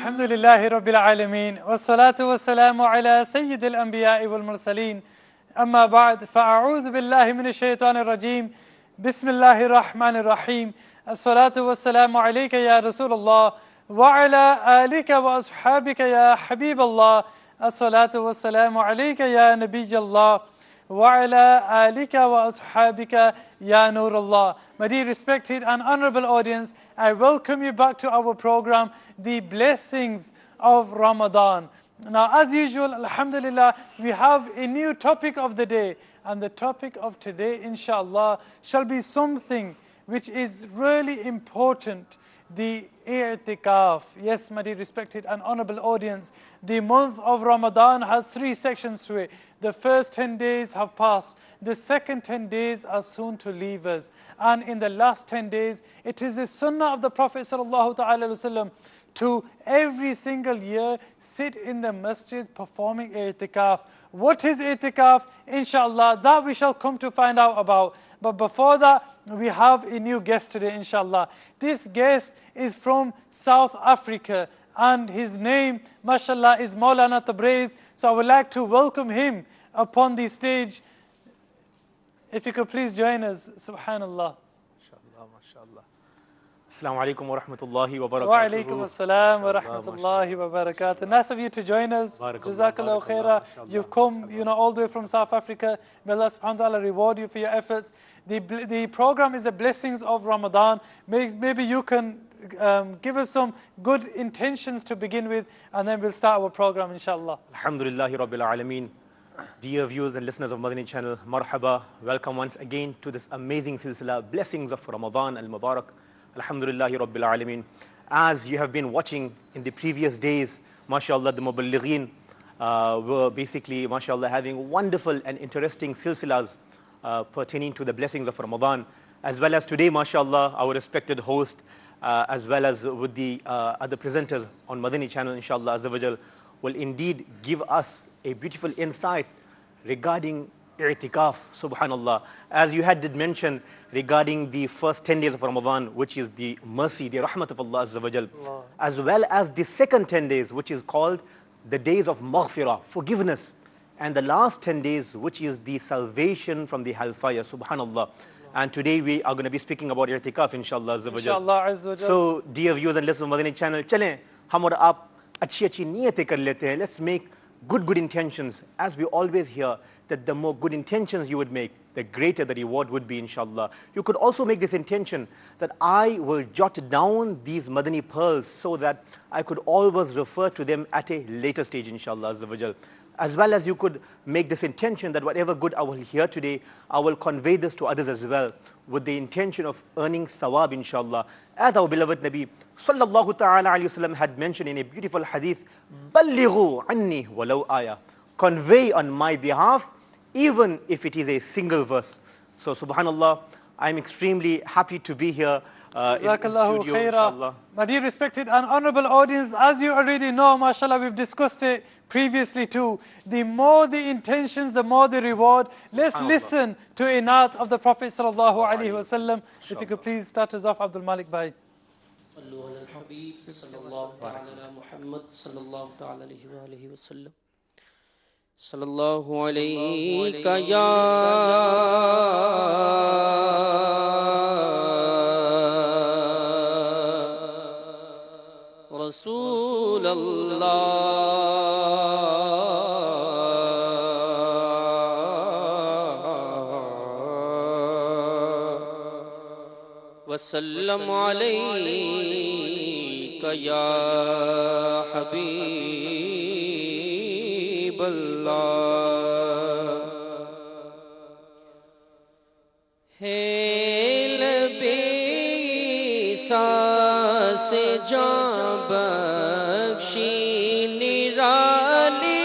الحمد لله رب العالمين والصلاة والسلام على سيد الأنبياء والمرسلين أما بعد فأعوذ بالله من الشيطان الرجيم بسم الله الرحمن الرحيم الصلاة والسلام عليك يا رسول الله وعلى آلك وأصحابك يا حبيب الله الصلاة والسلام عليك يا نبي الله وعلى آلك وأصحابك يا نور الله. My dear respected and honorable audience, I welcome you back to our program, The Blessings of Ramadan. Now, as usual, alhamdulillah, we have a new topic of the day. And the topic of today, inshallah, shall be something which is really important. The i'tikaf. Yes, my dear respected and honorable audience, the month of Ramadan has 3 sections to it. The first 10 days have passed. The second 10 days are soon to leave us. And in the last 10 days, it is the sunnah of the Prophet sallallahu ta'ala wasallam to every single year sit in the masjid performing i'tikaf. What is i'tikaf? Inshallah, that we shall come to find out about. But before that, we have a new guest today, inshallah. This guest is from South Africa, and his name, mashallah, is Maulana Tabriz. So I would like to welcome him upon the stage. If you could please join us, subhanallah. MashaAllah, MashaAllah. Assalamu alaikum wa rahmatullahi wa barakatuh. Wa alaikum assalam wa rahmatullahi wa barakatuh. Nice of you to join us. Jazakallah khairah. You've come, all the way from South Africa. May Allah subhanahu wa ta'ala reward you for your efforts. The program is the blessings of Ramadan. Maybe you can give us some good intentions to begin with, and then we'll start our program, inshallah. Alhamdulillahi Rabbil Alameen. Dear viewers and listeners of Madani channel, marhaba. Welcome once again to this amazing silsila, Blessings of Ramadan al-Mubarak. Alhamdulillahi Rabbil Alameen. As you have been watching in the previous days, mashallah, the Muballighin were basically, mashallah, having wonderful and interesting silsilas pertaining to the blessings of Ramadan. As well as today, mashallah, our respected host, as well as with the other presenters on Madani channel, inshallah, Azza will indeed give us a beautiful insight regarding i'tikaf, subhanallah. As you had did mention regarding the first 10 days of Ramadan, which is the mercy, the rahmat of Allah Azza wa Jal, as well as the second 10 days, which is called the days of maghfirah, forgiveness, and the last 10 days, which is the salvation from the hellfire, subhanallah. And today we are going to be speaking about i'tikaf, inshallah Azza wa Jal. Inshallah Azza wa Jal. So, dear viewers and listeners of Madani channel, chale, hum aur aap अच्छी नीयतें कर लेते हैं. Let's make good intentions. As we always hear, that the more good intentions you would make, the greater the reward would be, inshallah. You could also make this intention that I will jot down these Madani pearls so that I could always refer to them at a later stage, inshallah Azza wa Jal. As well as you could make this intention that whatever good I will hear today, I will convey this to others as well, with the intention of earning thawab, inshallah. As our beloved Nabi sallallahu ta'ala alayhi wasallam had mentioned in a beautiful hadith, Ballighu anni walau ayah. Convey on my behalf, even if it is a single verse. So subhanallah, I'm extremely happy to be here in the studio, inshallah. My dear respected and honorable audience, as you already know, mashallah, we've discussed it previously too. The more the intentions, the more the reward. Let's listen to a naat of the Prophet sallallahu alaihi wasallam. If you could please start us off, Abdul Malik Bhai. Sallallahu alayka ya Rasul Allah. Wa sallam alayka ya Habib Allah. Hail be se jaan bakshi nirali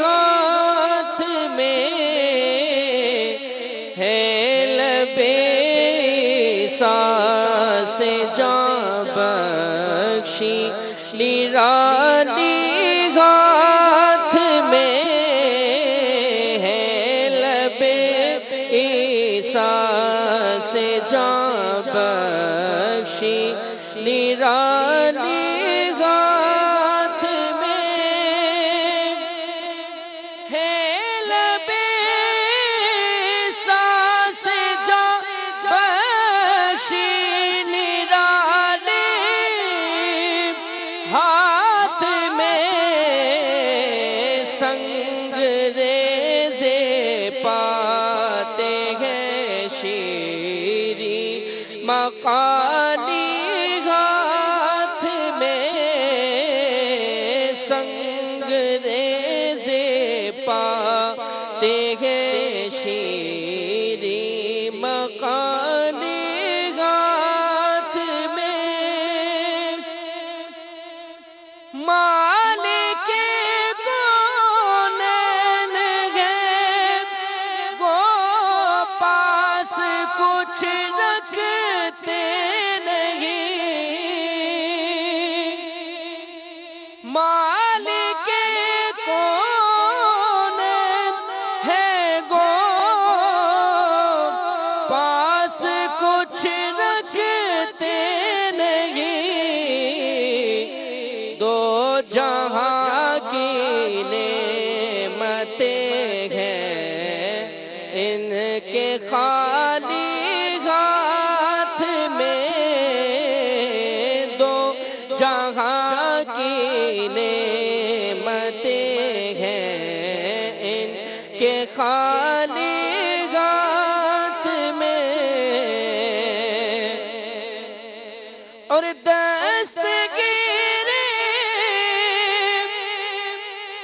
haath mein. Hail be se jaan bakshi nirali haath mein. Hail be se jaan bakshi nirali ہیں شیریں مقالی ہاتھ میں مالک کونین ہے وہ پاس کچھ رکھتے مالک کون ہے گو پاس کچھ رکھتے نہیں دو جہاں کی نعمتیں ہیں ان کے خالی ہاتھ میں دو جہاں کی نعمتیں ہیں ان کے خالی ہاتھ میں اور دستگیر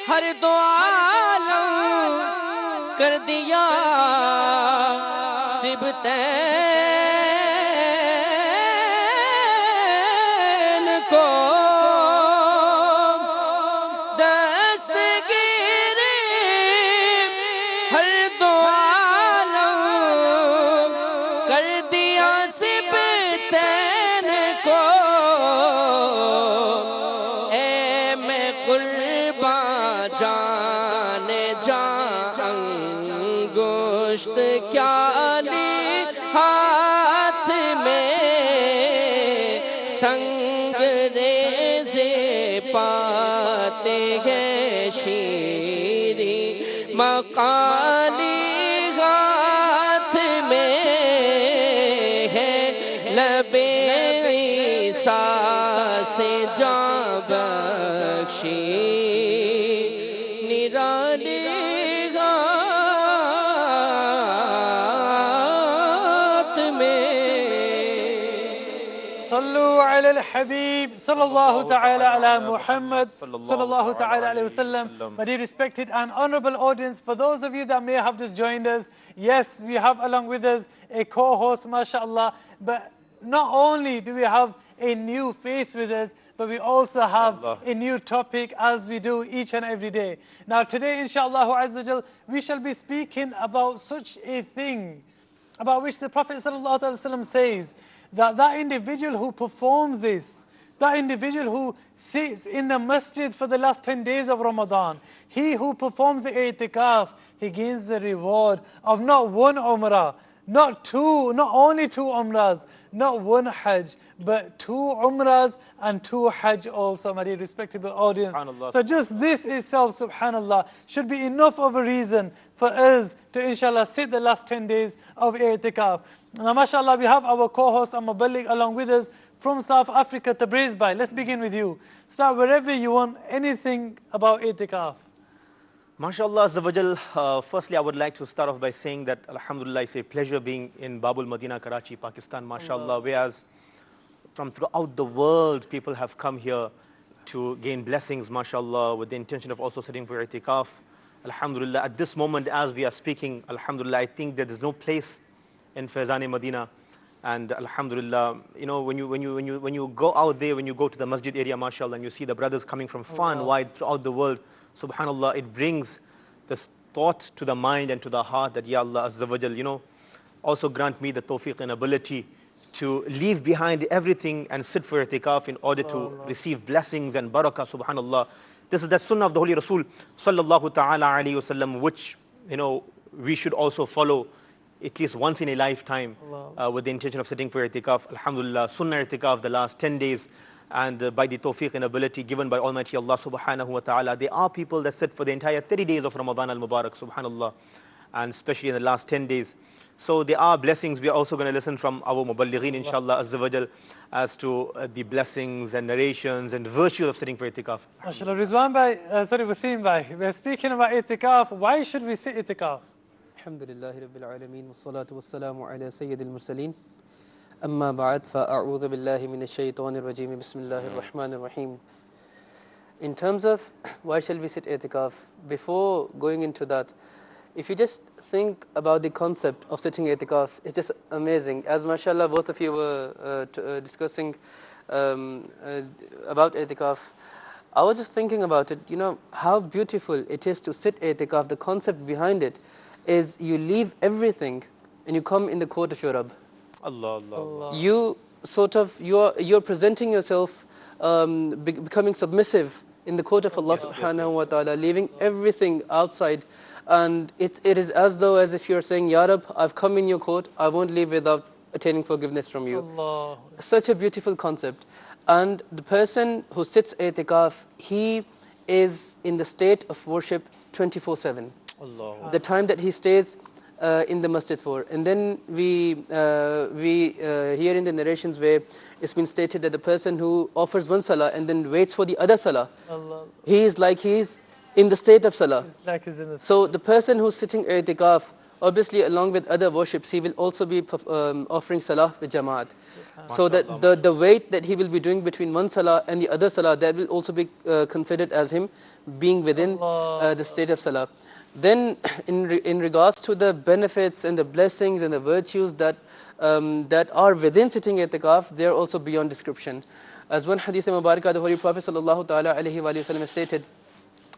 ہر دو عالم کر دیا سبتین کو انگشت کیا لی ہاتھ میں سنگریز پاتے ہیں شیریں مقالی ہاتھ میں ہے لب عیسیٰ سے جاں بخشی نرالی صلوا على الحبيب صلى الله تعالى على Muhammad sallallahu ta'ala alayhi wasallam. My dear respected and honorable audience, for those of you that may have just joined us, yes, we have along with us a co-host, mashallah, but not only do we have a new face with us, but we also have a new topic as we do each and every day. Now today, inshallah azza wa jal, we shall be speaking about such a thing about which the Prophet sallallahu alaihi wasallam says that individual who performs this, that individual who sits in the masjid for the last 10 days of Ramadan, he who performs the i'tikaf, he gains the reward of not one umrah, not two, not only two umrahs, not one hajj, but two umrahs and two hajj also, my dear respectable audience. So just this itself, subhanallah, should be enough of a reason for us to inshallah sit the last 10 days of i'tikaf. Now mashallah, we have our co-host and muballigh along with us from South Africa, Tabriz Bhai. Let's begin with you. Start wherever you want, anything about i'tikaf. MashaAllah Azza wa Jal, firstly I would like to start off by saying that alhamdulillah it's a pleasure being in Babul Madina, Karachi, Pakistan, mashallah, whereas from throughout the world people have come here to gain blessings, mashallah, with the intention of also sitting for i'tikaf. Alhamdulillah, at this moment as we are speaking, alhamdulillah, I think there is no place in Faizan-e Madina, and alhamdulillah, you know, when you go out there, when you go to the masjid area, mashallah, and you see the brothers coming from far and wide throughout the world, subhanallah, it brings this thought to the mind and to the heart that, Ya Allah Azza wa Jal, you know, also grant me the tawfiq and ability to leave behind everything and sit for i'tikaf in order to receive blessings and barakah, subhanallah. This is the sunnah of the Holy Rasul sallallahu ta'ala alayhi wasallam, which, you know, we should also follow at least once in a lifetime with the intention of sitting for i'tikaf. Alhamdulillah, sunnah i'tikaf the last 10 days, and by the tawfiq and ability given by Almighty Allah subhanahu wa ta'ala, there are people that sit for the entire 30 days of Ramadan al-Mubarak, subhanallah, and especially in the last 10 days. So there are blessings. We are also going to listen from our muballighin, inshallah, azza wa jal, as to the blessings and narrations and virtues of sitting for i'tikaf. MashaAllah, Rizwan Bhai, sorry, Wasim Bhai, we're speaking about i'tikaf. Why should we sit i'tikaf? Alhamdulillahi Rabbil Alameen, wassalatu wassalamu ala Sayyidil Mursaleen. Amma ba'd, fa'a'udhu billahi minash shaytanir rajim, bismillahir rahmanir rahim. In terms of why shall we sit i'tikaf, before going into that, if you just think about the concept of sitting i'tikaf, it's just amazing. As mashallah, both of you were discussing about i'tikaf, I was just thinking about it, you know, how beautiful it is to sit i'tikaf. The concept behind it is you leave everything and you come in the court of your Rabb. Allah, Allah. You sort of, you're presenting yourself, becoming submissive in the court of Allah subhanahu wa ta'ala, leaving everything outside. And it is as though as if you're saying, Ya Rab, I've come in your court, I won't leave without attaining forgiveness from you. Allah. Such a beautiful concept. And the person who sits i'tikaf, he is in the state of worship 24/7. Allah. The time that he stays in the masjid for. And then we hear in the narrations where it's been stated that the person who offers one salah and then waits for the other salah, Allah. he is like he's in the state of salah. It's like he's in the So the person who's sitting i'tikaf, obviously along with other worships, he will also be offering salah with jamaat. So that the wait that he will be doing between one salah and the other salah, that will also be considered as him being within the state of salah. Then in regards to the benefits and the blessings and the virtues that are within sitting i'tikaf, they are also beyond description. As one hadith mubarakah, the Holy Prophet sallallahu ta'ala alayhi wa sallam stated,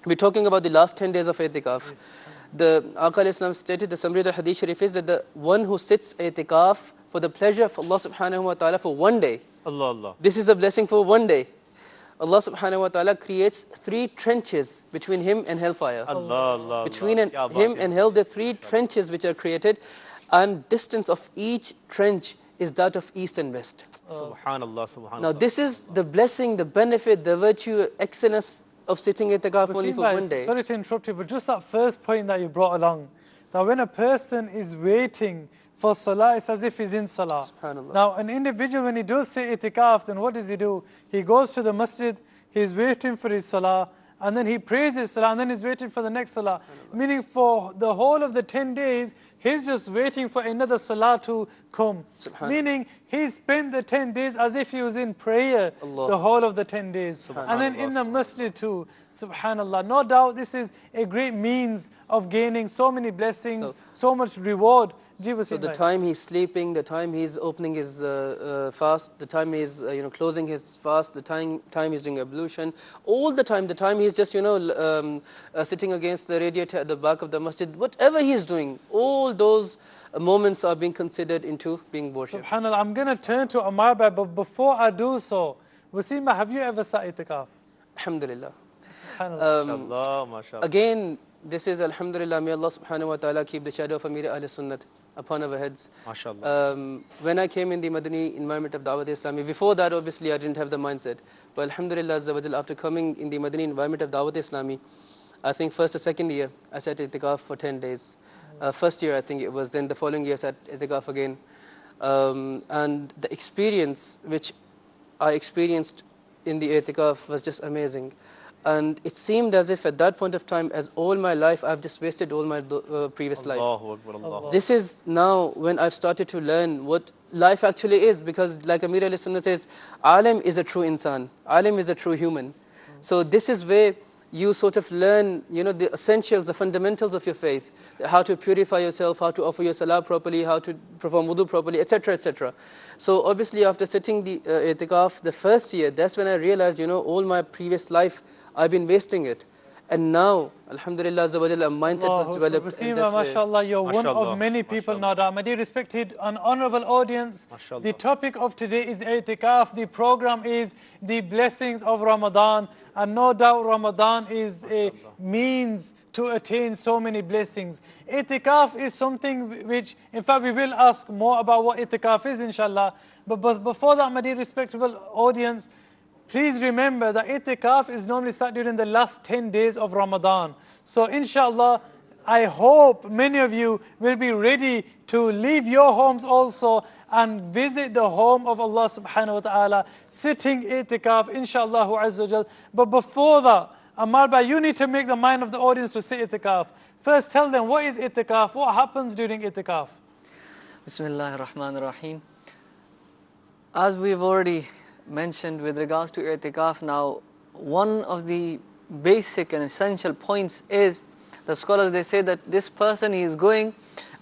we're talking about the last 10 days of i'tikaf. The Aqā alayhi salam stated, the summary of the hadith sharif is that the one who sits i'tikaf for the pleasure of Allah subhanahu wa ta'ala for one day, Allah, Allah. this is the blessing for one day. Allah subhanahu wa ta'ala creates 3 trenches between him and hellfire. Allah, Allah. Between Ya him baat, and hell, there are 3 trenches which are created, and distance of each trench is that of east and west. Subhanallah, Subhanallah. Now this is the blessing, the benefit, the virtue, excellence of sitting i'tikaf only for one day. Sorry to interrupt you, but just that first point that you brought along, that when a person is waiting for salah, it's as if he's in salah. Subhanallah. Now, an individual, when he does sit i'tikaf, then what does he do? He goes to the masjid, he's waiting for his salah, and then he prays his salah, and then he's waiting for the next salah. Meaning for the whole of the 10 days, he's just waiting for another salah to come. Meaning he spent the 10 days as if he was in prayer the whole of the 10 days. And then in the masjid too. Subhanallah. No doubt this is a great means of gaining so many blessings, so much reward. So the time he's sleeping, the time he's opening his fast, the time he's closing his fast, the time he's doing ablution, all the time he's just sitting against the radiator at the back of the masjid, whatever he's doing, all those moments are being considered into being worshipped. Subhanallah, I'm going to turn to Ammar Bhai, but before I do so, Waseema, have you ever sat i'tikaf? Alhamdulillah. MashaAllah, MashaAllah. Again, this is Alhamdulillah, may Allah subhanahu wa ta'ala keep the shadow of Amir Ahl-Sunnat upon our heads. MashaAllah. When I came in the Madani environment of Dawat Islami, before that obviously I didn't have the mindset. But Alhamdulillah, after coming in the Madani environment of Dawat Islami, I think first or second year, I sat i'tikaf for 10 days. First year I think it was, then the following year I sat i'tikaf again. And the experience which I experienced in the i'tikaf was just amazing. And it seemed as if at that point of time, as all my life, I've just wasted all my previous life. Allahu Akbar, Allah. This is now when I've started to learn what life actually is, because like Amir Ahl-Sunnah says, Alim is a true insan, Alim is a true human. So this is where you sort of learn, the essentials, the fundamentals of your faith, how to purify yourself, how to offer your salah properly, how to perform wudu properly, etc., etc. So obviously after sitting the i'tikaf the first year, that's when I realized, all my previous life, I've been wasting it. And now, Alhamdulillah, a mindset was developed. Waseema, mashallah, you're one Mashallah, of many people mashallah. now. My dear respected and honorable audience, Mashallah. the topic of today is i'tikaf. The program is the blessings of Ramadan. And no doubt Ramadan is a means to attain so many blessings. I'tikaf is something which, in fact, we will ask more about what i'tikaf is, inshallah. But before that, my dear respectable audience, please remember that i'tikaf is normally sat during the last 10 days of Ramadan. So inshallah, I hope many of you will be ready to leave your homes also and visit the home of Allah subhanahu wa ta'ala, sitting i'tikaf, inshallah azza wa jal. But before that, Ammar Bhai, you need to make the mind of the audience to sit i'tikaf. First tell them, what is i'tikaf? What happens during i'tikaf? Bismillah ar-Rahman ar-Rahim. As we've already mentioned with regards to i'tikaf, now one of the basic and essential points is the scholars, they say that this person, he is going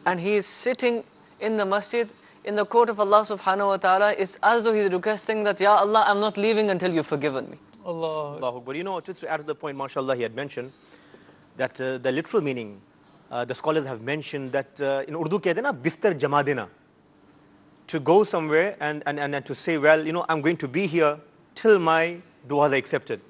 and he is sitting in the masjid, in the court of Allah subhanahu wa ta'ala. It's as though he's requesting that, Ya Allah, I'm not leaving until you've forgiven me. Allah. Allahu Akbar. You know, just to add to the point, mashallah, he had mentioned that the literal meaning, the scholars have mentioned that in Urdu kehte na, bistar jama dena. To go somewhere and to say, well, you know, I'm going to be here till my du'as are accepted.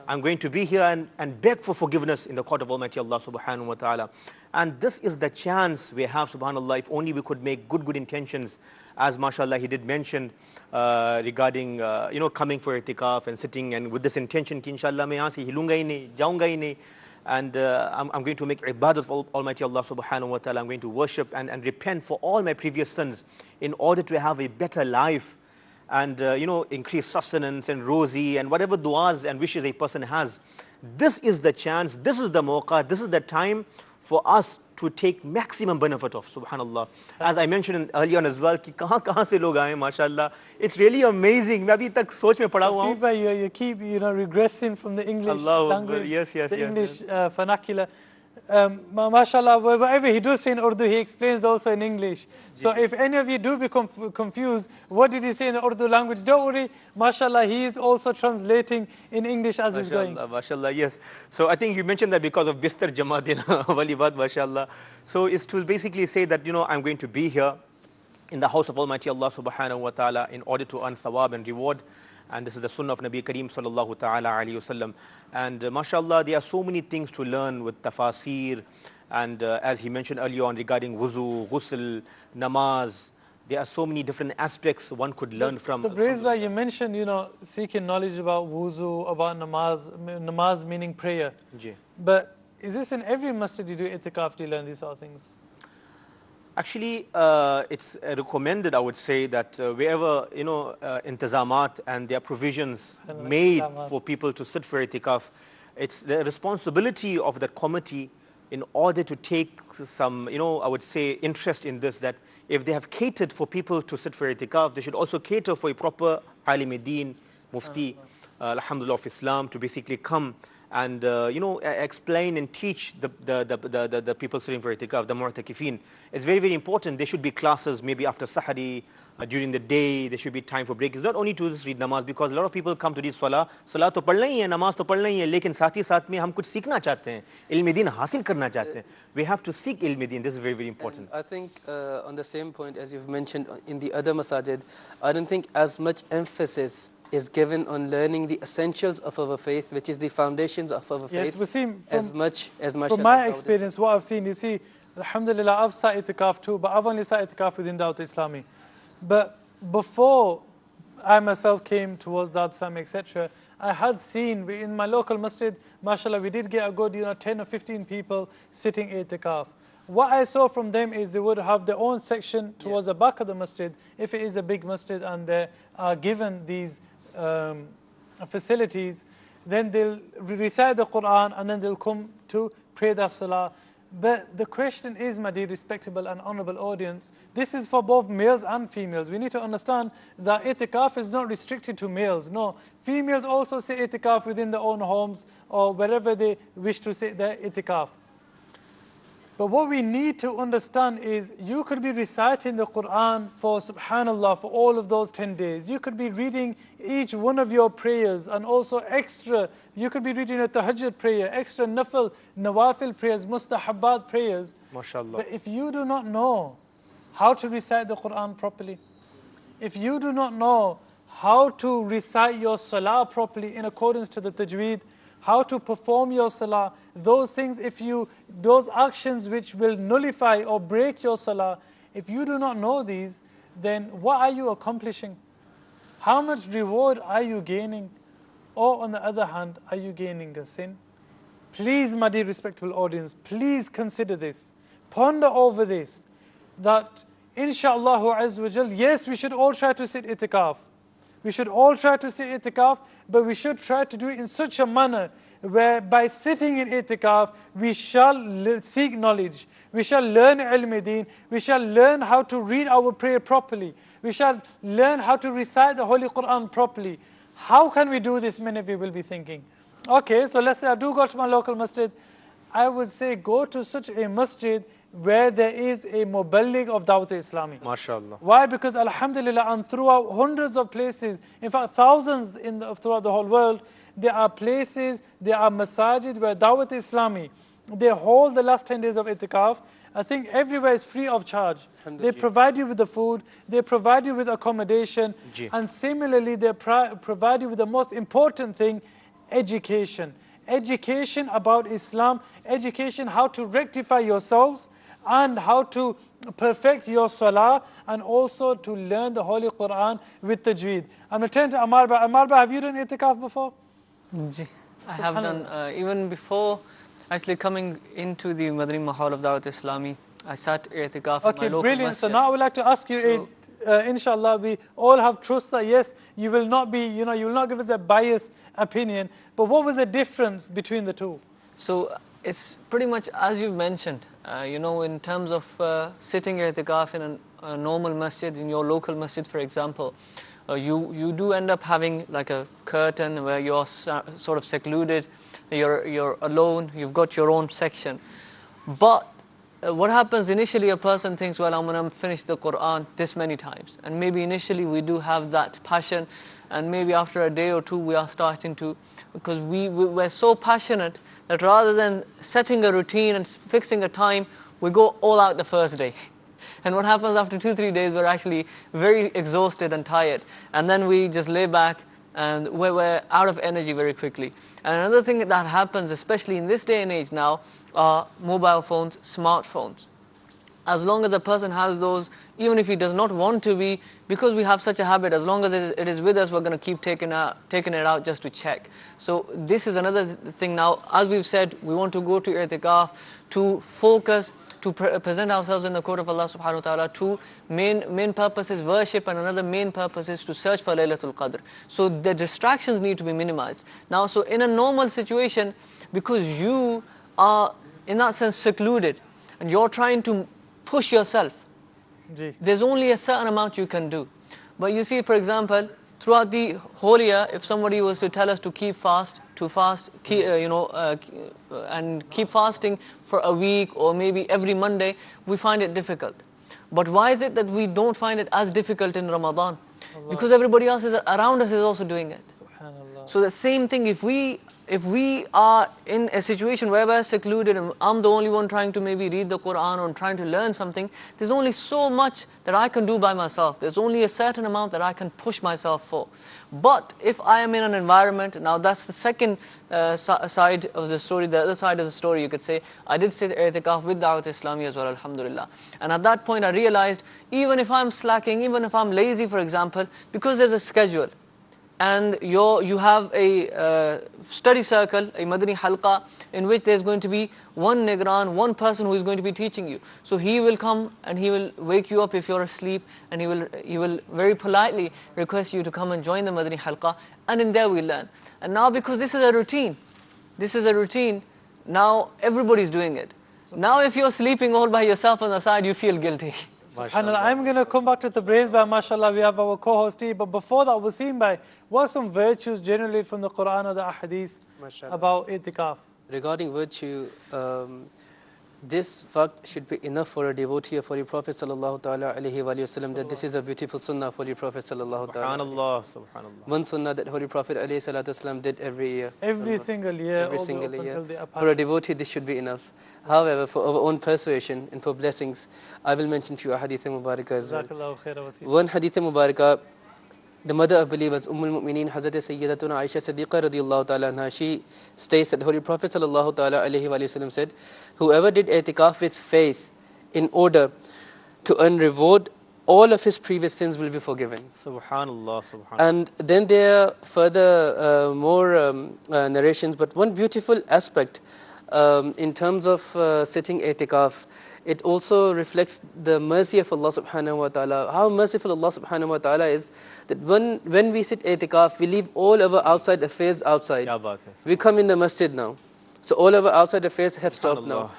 I'm going to be here and beg for forgiveness in the court of Almighty Allah subhanahu wa ta'ala. And this is the chance we have, subhanAllah, if only we could make good intentions, as mashallah he did mention regarding, you know, coming for i'tikaf and sitting and with this intention, ki inshallah main yahan se hilunga hi nahi, jaunga hi nahi. And I'm going to make ibadat for Almighty Allah subhanahu wa ta'ala. I'm going to worship and repent for all my previous sins in order to have a better life and, you know, increase sustenance and rozi and whatever du'as and wishes a person has. This is the chance, this is the mawqa, this is the time for us to take maximum benefit of, subhanallah. As I mentioned earlier on as well, कि कहाँ से लोग आए, mashallah. It's really amazing. मैं अभी तक सोच में पड़ा हुआ हूँ. You keep, you know, regressing from the English Allahu language, Akbar. Yes, the English vernacular. MashaAllah, whatever he does say in Urdu, he explains also in English. So if any of you do become confused, what did he say in the Urdu language? Don't worry, MashaAllah, he is also translating in English as he's going. MashaAllah, yes. So I think you mentioned that because of Bistar Jamadina, wali baat, MashaAllah. So it's to basically say that, you know, I'm going to be here in the house of Almighty Allah subhanahu wa ta'ala in order to earn thawab and reward. And this is the sunnah of Nabi Kareem sallallahu ta'ala alayhi wasallam. And mashallah, there are so many things to learn with tafasir. And as he mentioned earlier on regarding wuzu, ghusl, namaz, there are so many different aspects one could learn from. So praise by you mentioned, you know, seeking knowledge about wuzu, about namaz meaning prayer. Ji. But is this in every masjid you do i'tikaf, do you learn these sort of things? Actually, it's recommended, I would say, that wherever, you know, intizamat and there are provisions made for people to sit for i'tikaf, it's the responsibility of the committee in order to take some, you know, I would say, interest in this, that if they have catered for people to sit for i'tikaf, they should also cater for a proper alim-e-deen, mufti, alhamdulillah, of Islam, to basically come and, you know, explain and teach the people sitting for i'tikaf, the mu'takifin. It's very, very important. There should be classes maybe after sahari, during the day. There should be time for break. It's not only to just read namaz, because a lot of people come to read salah. Salah to padhna hi hai, namaz to padhna hi hai, lekin saath hi saath mein hum kuch seekhna chahte hain, ilm-e-deen hasil karna chahte hain. We have to seek ilm-e-deen. This is very, very important. And I think on the same point as you've mentioned in the other masajid, I don't think as much emphasis is given on learning the essentials of our faith, which is the foundations of our faith, as much as from my experience, what I've seen, you see, alhamdulillah, I've sat i'tikaf too, but I've only sat i'tikaf within Dawat Islami. But before I myself came towards Dawat Islami, etc., I had seen in my local masjid, mashallah, we did get a good, you know, 10 or 15 people sitting i'tikaf. What I saw from them is they would have their own section towards the back of the masjid, if it is a big masjid and they are given these facilities, then they'll recite the Quran and then they'll come to pray their salah. But the question is, my dear respectable and honorable audience, this is for both males and females. We need to understand that i'tikaf is not restricted to males. No, females also say i'tikaf within their own homes or wherever they wish to say their i'tikaf. But what we need to understand is you could be reciting the Quran for subhanallah for all of those 10 days. You could be reading each one of your prayers and also extra. You could be reading a tahajjud prayer, extra nafil, nawafil prayers, mustahabbat prayers. MashaAllah. But if you do not know how to recite the Quran properly, if you do not know how to recite your salah properly in accordance to the tajweed, how to perform your salah, those things, those actions which will nullify or break your salah, if you do not know these, then what are you accomplishing? How much reward are you gaining? Or on the other hand, are you gaining a sin? Please, my dear respectable audience, please consider this. Ponder over this, that inshaAllah azza wa jal, yes, we should all try to sit i'tikaf. We should all try to sit i'tikaf, but we should try to do it in such a manner where by sitting in i'tikaf, we shall seek knowledge, we shall learn ilm-e-deen, we shall learn how to read our prayer properly, we shall learn how to recite the Holy Quran properly. How can we do this? Many of you will be thinking, okay, so let's say I do go to my local masjid, I would say go to such a masjid where there is a muballigh of Dawat Islami. MashaAllah. Why? Because alhamdulillah, and throughout hundreds of places, in fact thousands throughout the whole world, there are places, there are masajid where Dawat Islami, they hold the last 10 days of itikaf. I think everywhere is free of charge. They provide you with the food, they provide you with accommodation, and similarly they provide you with the most important thing, education. Education about Islam, education how to rectify yourselves, and how to perfect your salah, and also to learn the Holy Quran with tajweed. I'm going to turn to Ammar Bhai. Ammar Bhai, have you done itikaf before? I have done, even before actually coming into the Madani Mahal of Dawat Islami, I sat itikaf in my local brilliant. masjid. So now I would like to ask you, inshallah, we all have trust that yes, you will not be, you will not give us a biased opinion, but what was the difference between the two? So it's pretty much as you've mentioned, in terms of sitting itikaf in a normal masjid, in your local masjid for example, you do end up having like a curtain where you're sort of secluded, you're alone, you've got your own section. But what happens initially, a person thinks, well, I'm going to finish the Quran this many times. And maybe initially we do have that passion, and maybe after a day or two we are starting to, because we're so passionate that rather than setting a routine and fixing a time, we go all out the first day. And what happens after 2-3 days, we're actually very exhausted and tired. And then we just lay back and we're out of energy very quickly. And another thing that happens, especially in this day and age now, are mobile phones, smartphones. As long as a person has those, even if he does not want to be, because we have such a habit, as long as it is with us, we're going to keep taking it out just to check. So this is another thing now. As we've said, we want to go to i'tikaf to focus, to present ourselves in the court of Allah subhanahu wa ta'ala. Two main purpose is worship, and another main purpose is to search for Laylatul Qadr. So the distractions need to be minimized. Now, so in a normal situation, because you are in that sense secluded, and you're trying to push yourself, there's only a certain amount you can do. But you see, for example, throughout the whole year, if somebody was to tell us to keep fast, and keep fasting for a week or maybe every Monday, we find it difficult. But why is it that we don't find it as difficult in Ramadan? Because everybody else around us is also doing it. So the same thing, if we are in a situation where we're secluded and I'm the only one trying to maybe read the Quran or trying to learn something, there's only so much that I can do by myself. There's only a certain amount that I can push myself for. But if I am in an environment, now that's the second side of the story, the other side of the story you could say, I did sit i'tikaf with Dawat Islami as well, alhamdulillah. And at that point I realized, even if I'm slacking, even if I'm lazy for example, because there's a schedule, and you have a study circle, a Madani halqa, in which there's going to be one Nigran, one person who is going to be teaching you. So he will come and he will wake you up if you're asleep, and he will very politely request you to come and join the Madani halqa, and in there we learn. And now because this is a routine, now everybody's doing it. Now if you're sleeping all by yourself on the side, you feel guilty. SubhanAllah. I'm going to come back to the praise by mashallah, we have our co-host here, but before that, Wasim bhai, what are some virtues generally from the Quran or the Ahadith about itikaf? Regarding virtue, this fact should be enough for a devotee of Holy Prophet sallallahu ta'ala alayhi wa sallam, that this is a beautiful sunnah of Holy Prophet sallallahu ta'ala. Subhanallah, subhanallah. One sunnah that Holy Prophet alayhi salatu wasalam did every year. Every single year. Every single year. For a devotee, this should be enough. However, for our own persuasion and for blessings, I will mention few hadith mubarakah as well. One hadith mubarakah, the mother of believers, Ummul Mu'mineen, Hazrat Sayyidatuna Aisha Siddiqa radiyallahu ta'ala anha, she states that Holy Prophet sallallahu ta'ala alayhi wa sallam said, whoever did i'tikaf with faith in order to earn reward, all of his previous sins will be forgiven. Subhanallah, subhanallah. And then there are further more narrations, but one beautiful aspect in terms of sitting i'tikaf, it also reflects the mercy of Allah subhanahu wa ta'ala. How merciful Allah subhanahu wa ta'ala is, that when we sit i'tikaf, we leave all our outside affairs outside. We come in the masjid now. So all our outside affairs have stopped now.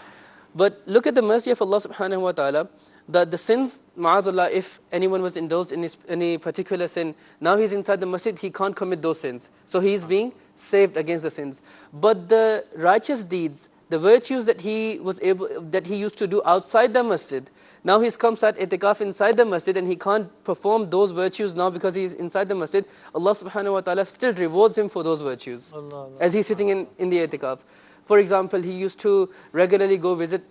But look at the mercy of Allah subhanahu wa ta'ala, that the sins, ma'adullah, if anyone was indulged in any particular sin, now he's inside the masjid, he can't commit those sins. So he is being saved against the sins. But the righteous deeds the virtues that he used to do outside the masjid, now he's come start itikaf inside the masjid and he can't perform those virtues now because he's inside the masjid. Allah subhanahu wa ta'ala still rewards him for those virtues as he's sitting in the itikaf. For example, he used to regularly go visit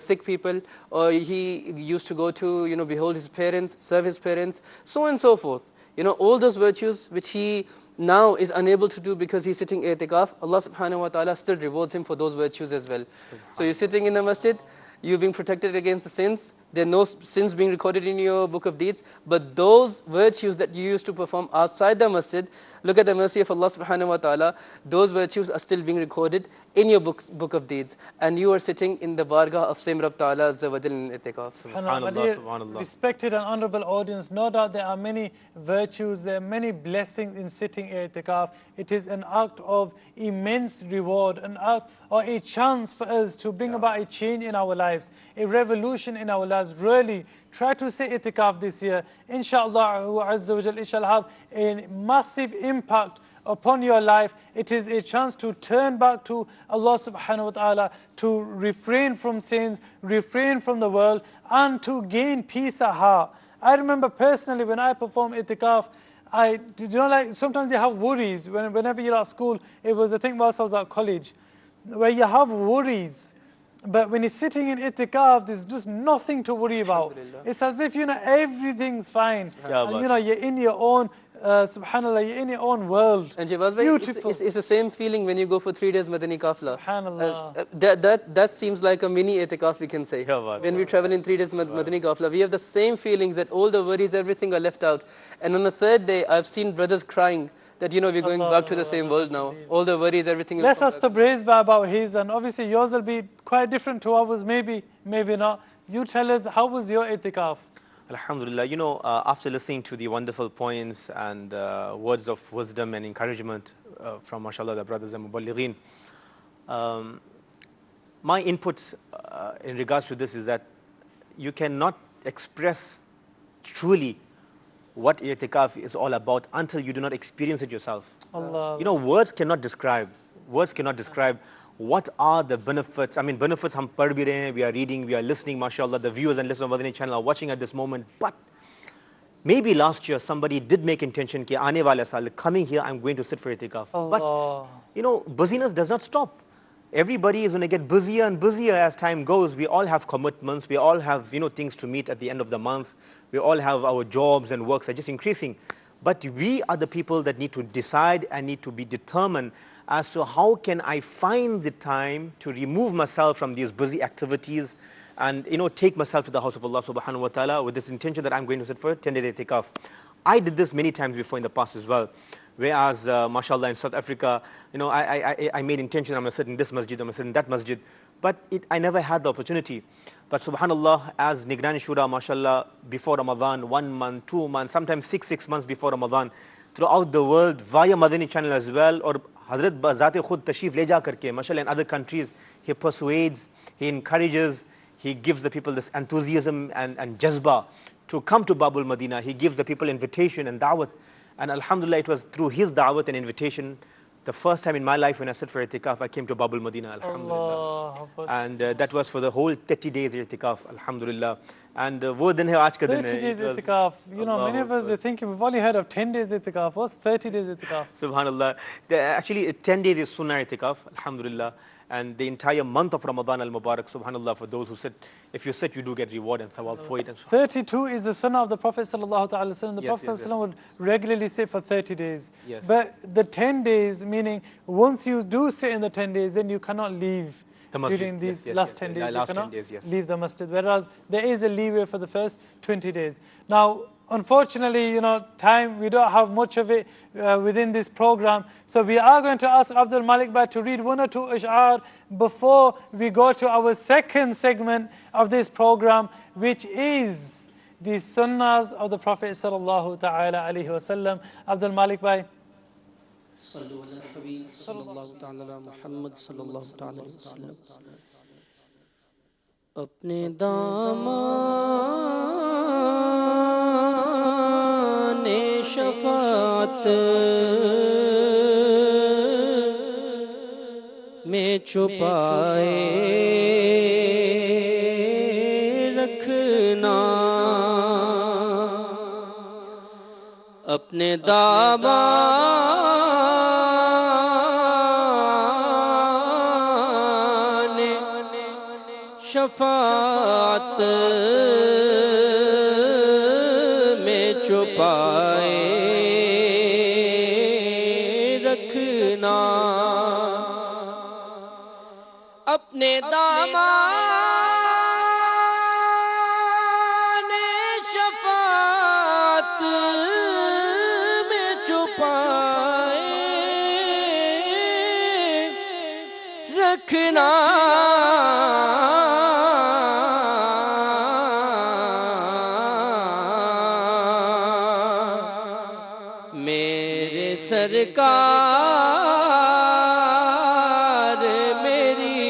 sick people, or he used to go to, behold his parents, serve his parents, so on and so forth. All those virtues which he now is unable to do because he's sitting i'tikaf, Allah subhanahu wa ta'ala still rewards him for those virtues as well. So you're sitting in the masjid, you're being protected against the sins, there are no sins being recorded in your book of deeds, but those virtues that you used to perform outside the masjid, look at the mercy of Allah subhanahu wa ta'ala, those virtues are still being recorded in your book of deeds, and you are sitting in the bargah of same Rabb Ta'ala Azza wa Jal in i'tikaf. Subhanallah, subhanallah. Respected and honorable audience, no doubt there are many virtues, there are many blessings in sitting i'tikaf. It is an act of immense reward, an act or a chance for us to bring about a change in our lives, a revolution in our lives. Really, try to say i'tikaf this year. Inshallah, Azza wa Jal, it shall have a massive impact upon your life. It is a chance to turn back to Allah subhanahu wa ta'ala, to refrain from sins, refrain from the world, and to gain peace of heart. I remember personally when I performed i'tikaf, sometimes you have worries. Whenever you're at school, it was, I think, whilst I was at college, where you have worries. But when you're sitting in i'tikaf, there's just nothing to worry about. It's as if, everything's fine. And, you're in your own, subhanallah, you're in your own world. And Jawaz bhai, it's the same feeling when you go for 3 days Madani Kafla. Subhanallah. That seems like a mini i'tikaf, we can say. When we travel in 3 days Madani Kafla, we have the same feelings that all the worries, everything are left out. And on the 3rd day, I've seen brothers crying that, we're going back to the same world now. All the worries, everything. Let's ask the praise about his, and obviously yours will be quite different to ours, maybe not. You tell us, how was your i'tikaf? Alhamdulillah, after listening to the wonderful points and words of wisdom and encouragement from, mashallah, the brothers and muballighin, my input in regards to this is that you cannot express truly what i'tikaf is all about until you do not experience it yourself. Allah. Words cannot describe what are the benefits. I mean, benefits hum pad bhi rahe hain, we are reading, we are listening, mashallah, the viewers and listeners of Madani channel are watching at this moment. But maybe last year somebody did make intention ki aane wala saal, coming here, I'm going to sit for i'tikaf. But, busyness does not stop. Everybody is going to get busier and busier as time goes. We all have commitments. We all have, things to meet at the end of the month. We all have our jobs and works are just increasing. But we are the people that need to decide and need to be determined as to how can I find the time to remove myself from these busy activities and, take myself to the house of Allah subhanahu wa ta'ala with this intention that I'm going to sit for 10 days i'tikaf. I did this many times before in the past as well. Whereas, mashallah, in South Africa, I made intention, I'm going to sit in this masjid, I'm going to sit in that masjid. But I never had the opportunity. But subhanallah, as Nigran Shura, mashallah, before Ramadan, 1 month, 2 months, sometimes 6 months before Ramadan, throughout the world, via Madani channel as well, or Hazrat Zate Khud Tashrif le ja karke, mashallah, in other countries, he persuades, he encourages, he gives the people this enthusiasm and jazba to come to Babul Madina. He gives the people invitation and da'wat. And alhamdulillah, it was through his da'wat and invitation, the first time in my life when I sat for i'tikaf, I came to Babul Madina, alhamdulillah. And that was for the whole 30 days i'tikaf, alhamdulillah. And wo din hai aaj ka din hai. 30 days i'tikaf. Many of us were thinking, we've only heard of 10 days i'tikaf. What's 30 days i'tikaf? Subhanallah. Actually, 10 days is sunnah i'tikaf, alhamdulillah. And the entire month of Ramadan al-Mubarak, subhanallah, for those who sit, if you sit, you do get reward and thawab for it. And 32 is the sunnah of the Prophet sallallahu ta'ala wasallam. The Prophet sallallahu would regularly sit for 30 days. Yes. But the 10 days, meaning once you do sit in the 10 days, then you cannot leave the masjid. During these last 10 days. Last you 10 cannot days, yes. leave the masjid. Whereas there is a leeway for the first 20 days. Now, unfortunately, time, we don't have much of it within this program. So we are going to ask Abdul Malik Bhai to read 1 or 2 ash'ar before we go to our second segment of this program, which is the sunnahs of the Prophet sallallahu ta'ala alayhi wa sallam. Abdul Malik Bhai. अपने दामाने शफात میں چھپائے رکھنا اپنے دامان شفاعت میں چھپائے رکھنا اپنے دامان شفاعت میں چھپائے رکھنا میرے سرکار میری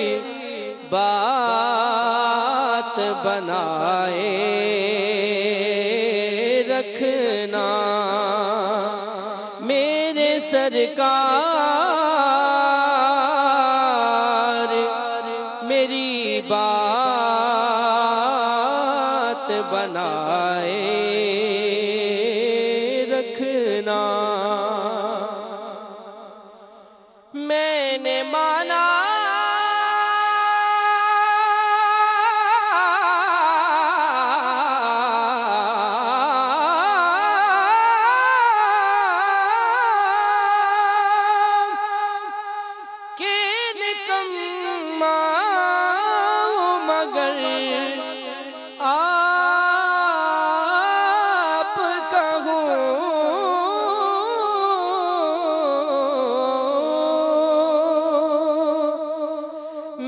بات بنائے رکھنا میرے سرکار میری بات بنائے رکھنا میں نے مانا کہ نکما مگر آپ کا ہوں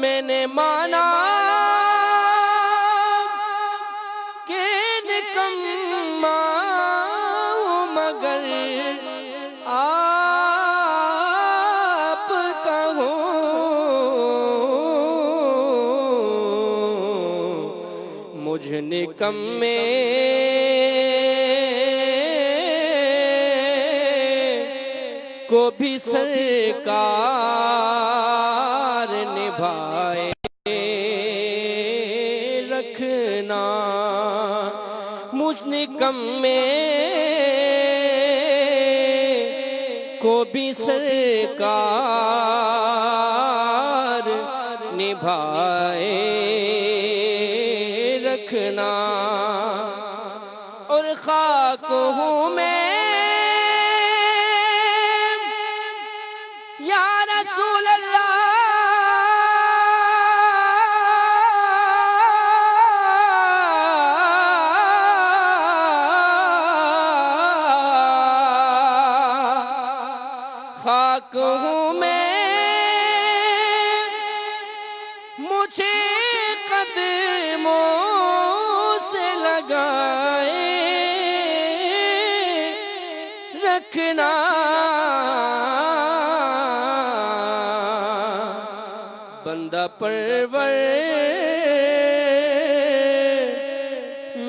میں نے مانا کہ نکما مگر آپ کا ہوں مجھ نکمے کو بھی سرکار نبھائے رکھنا مجھ نکمے کو بھی سرکار نبھائے رکھنا اور خاک ہوں میں یا رسول اللہ خاک ہوں میں مجھے قدموں سے لگائے رکھنا بندہ پرور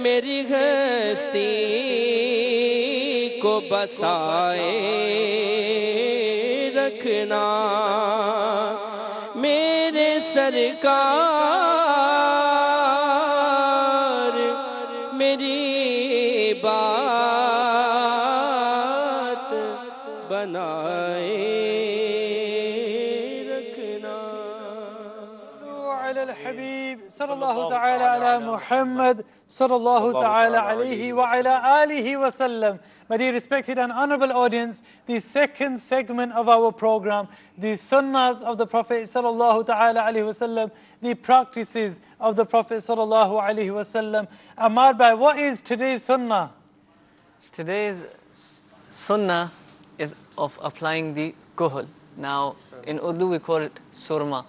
میری ہستی کو بسائے رکھنا میرے سرکار میری بات بنائے رکھنا على الحبيب صلى الله تعالى على محمد صلى الله تعالى عليه وعلى آله وسلم. My dear respected and honorable audience, the second segment of our program, the sunnahs of the Prophet sallallahu ta'ala alayhi wasallam, the practices of the Prophet sallallahu alayhi wasallam. Ammar bhai, what is today's sunnah? Today's sunnah is of applying the kuhl. Now, in Urdu we call it surma.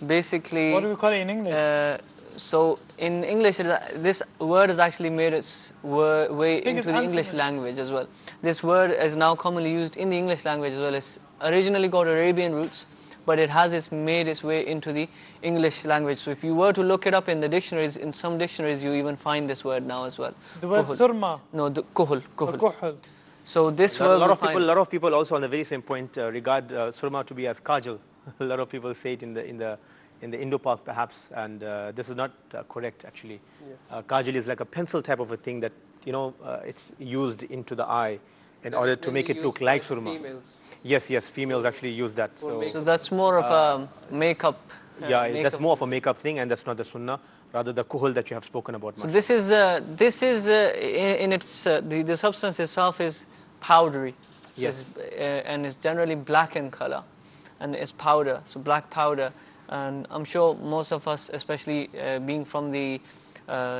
Basically, What do we call it in English? So in English, this word has actually made its way into the English language as well. This word is now commonly used in the English language as well. It's originally got Arabian roots, but it has made its way into the English language. So if you were to look it up in the dictionaries, in some dictionaries you even find this word now as well. The word surma? No, the kuhl. Kuhl. So this A word lot of people also on the very same point regard surma to be as kajal. A lot of people say it in the Indo-Pak perhaps, and this is not correct actually. Kajal is like a pencil type of a thing that, it's used into the eye in order to make it look like surma. Females. Yes, females actually use that. So So that's more of a makeup. yeah, makeup. that's more of a makeup thing, and that's not the sunnah. Rather, the kuhul that you have spoken about. So this is in its the substance itself is powdery. So Yes. and it's generally black in color, and it's powder. So black powder, and I'm sure most of us, especially being from the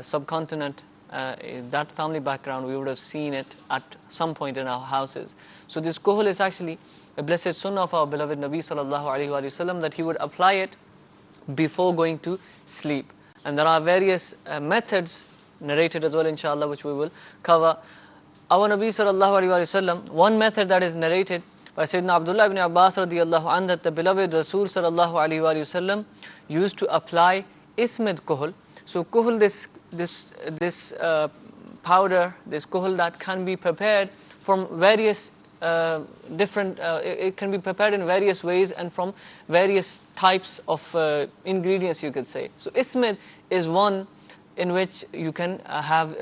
subcontinent, that family background, we would have seen it at some point in our houses. So this kuhul is actually a blessed sunnah of our beloved Nabi sallallahu alaihi wasallam, that he would apply it before going to sleep. And there are various methods narrated as well, inshallah, which we will cover. Our Nabi sallallahu alaihi wasallam, one method that is narrated by Sayyidina Abdullah ibn Abbas radiyallahu anhu, that the beloved Rasul sallallahu alaihi wasallam used to apply ithmid kuhul. So kuhul, this powder, this kuhul that can be prepared from various it can be prepared in various ways and from various types of ingredients, you could say. So ithmid is one in which you can have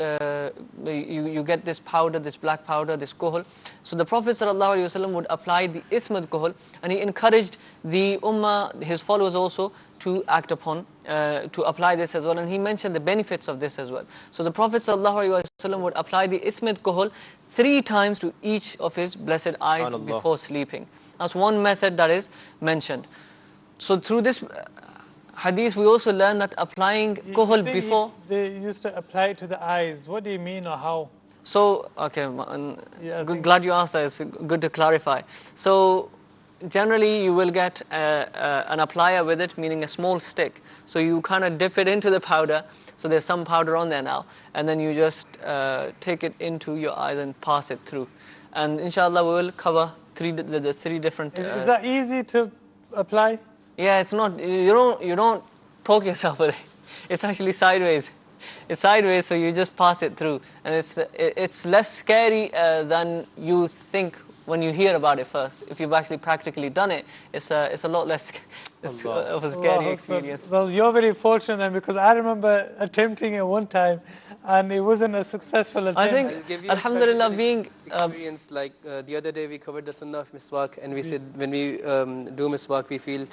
you get this powder, this black powder, this kuhul. So the Prophet ﷺ would apply the ithmid kuhul, and he encouraged the ummah, his followers also, to act upon, to apply this as well, and he mentioned the benefits of this as well. So the Prophet ﷺ would apply the ithmid kuhul 3 times to each of his blessed eyes before sleeping. That's one method that is mentioned. So through this hadith, we also learn that applying kuhul before... They used to apply it to the eyes. What do you mean, or how? So, okay, glad you asked that. It's good to clarify. So, generally you will get an applier with it, meaning a small stick. So you kind of dip it into the powder. So there's some powder on there now. And then you just take it into your eyes and pass it through. And inshallah we will cover the 3 different... Is that easy to apply? Yeah, it's not, you don't poke yourself with it. It's actually sideways. It's sideways, so you just pass it through. And it's less scary than you think when you hear about it first. If you've actually practically done it, it's a lot less of a scary experience. Well, you're very fortunate then, because I remember attempting it one time and it wasn't a successful attempt. I think, I'll give you alhamdulillah, being... experience, like the other day we covered the sunnah of miswak, and we said when we do miswak we feel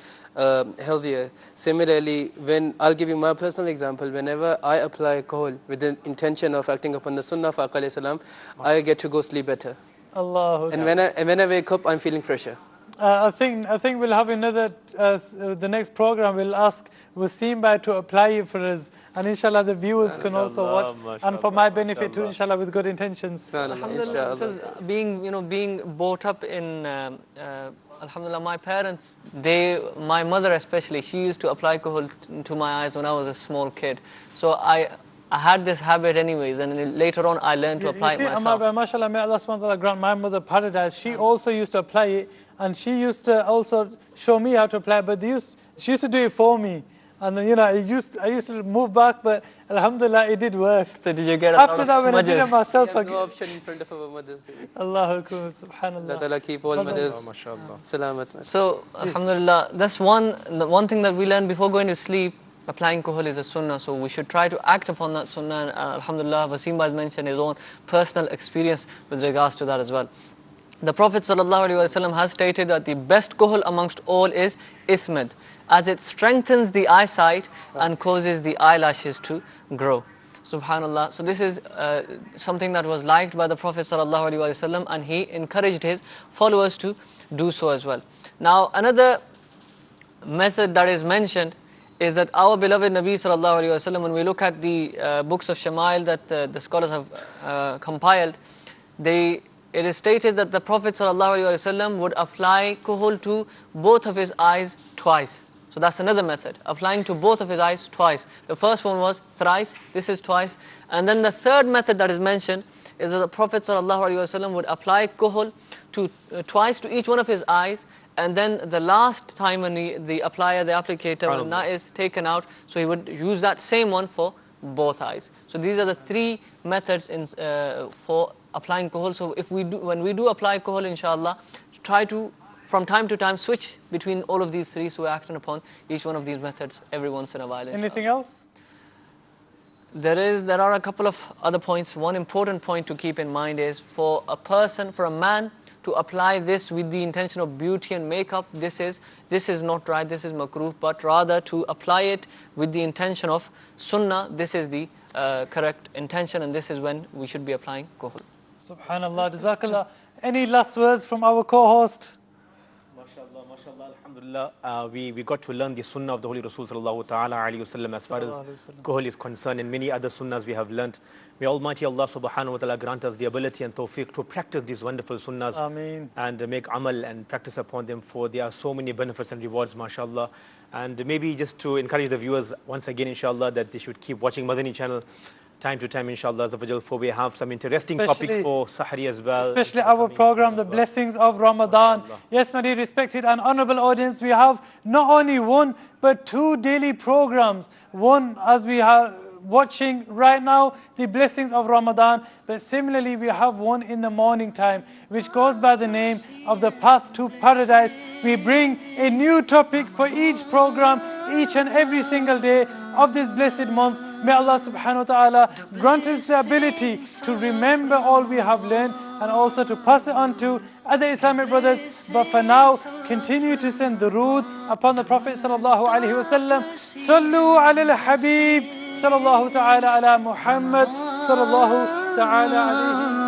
healthier. Similarly, I'll give you my personal example, whenever I apply kuhul with the intention of acting upon the sunnah of Aqā alayhi salam, I get to go sleep better. Allah. And when I wake up, I'm feeling fresher. I think we'll have another, the next program we'll ask Wasim Bhai to apply it for us, and inshallah the viewers can also watch, and for my benefit too, inshallah, with good intentions. Alhamdulillah, because being brought up in, alhamdulillah, my parents, my mother especially, she used to apply kuhul to my eyes when I was a small kid. So I had this habit anyways, and then later on I learned to apply it myself. MashaAllah, may Allah subhanahu wa ta'ala grant my mother paradise. She also used to apply it, and she used to also show me how to apply it, but she used to do it for me. And I used to move back, but alhamdulillah, it did work. So did you get after that, when I did it myself, We have no option in front of our mothers. Allahu Akbar, subhanallah. Allah Ta'ala keep all mothers salamat. So, alhamdulillah, that's the one thing that we learned before going to sleep. Applying kuhul is a sunnah, so we should try to act upon that sunnah. And alhamdulillah, Wasim Bhai mentioned his own personal experience with regards to that as well. The Prophet ﷺ has stated that the best kuhul amongst all is ithmid, as it strengthens the eyesight and causes the eyelashes to grow. Subhanallah. So this is something that was liked by the Prophet ﷺ, and he encouraged his followers to do so as well. Now, another method that is mentioned is that our beloved Nabi sallallahu alaihi wasallam, when we look at the books of Shama'il that the scholars have compiled, it is stated that the Prophet sallallahu alaihi wasallam would apply kuhul to both of his eyes twice. So that's another method, applying to both of his eyes twice. The first one was thrice, this is twice. And then the third method that is mentioned is that the Prophet ﷺ would apply kuhul twice to each one of his eyes, and then the last time when the applicator, when that is taken out, so he would use that same one for both eyes. So these are the 3 methods for applying kuhul. So when we do apply kuhul, inshallah, try to from time to time switch between all of these three, so acting upon each one of these methods every once in a while. Anything else? There are a couple of other points. One important point to keep in mind is for a man to apply this with the intention of beauty and makeup, this is not right, this is makruh, but rather to apply it with the intention of sunnah, this is the correct intention, and this is when we should be applying kuhl. Subhanallah, Jazakallah. Any last words from our co-host? MashaAllah, MashaAllah, Alhamdulillah. We got to learn the sunnah of the Holy Rasul sallallahu ta'ala alayhi wasallam as far as kuhl is concerned, and many other sunnahs we have learnt. May Almighty Allah subhanahu wa ta'ala grant us the ability and tawfiq to practice these wonderful sunnahs. Ameen. And make amal and practice upon them, for there are so many benefits and rewards, mashallah. And maybe just to encourage the viewers once again, inshallah, that they should keep watching Madani channel time to time, inshallah, for we have some interesting topics for Sahri as well. Especially our program, The Blessings of Ramadan. Yes, my dear respected and honorable audience, we have not only one, but two daily programs. One, as we are watching right now, The Blessings of Ramadan, but similarly we have one in the morning time, which goes by the name of The Path to Paradise. We bring a new topic for each program, each and every single day of this blessed month. May Allah subhanahu wa ta'ala grant us the ability to remember all we have learned and also to pass it on to other Islamic brothers. But for now, continue to send durood upon the Prophet sallallahu alaihi wasallam. Sallu ala al-Habib sallallahu ta'ala ala Muhammad sallallahu ta'ala alayhi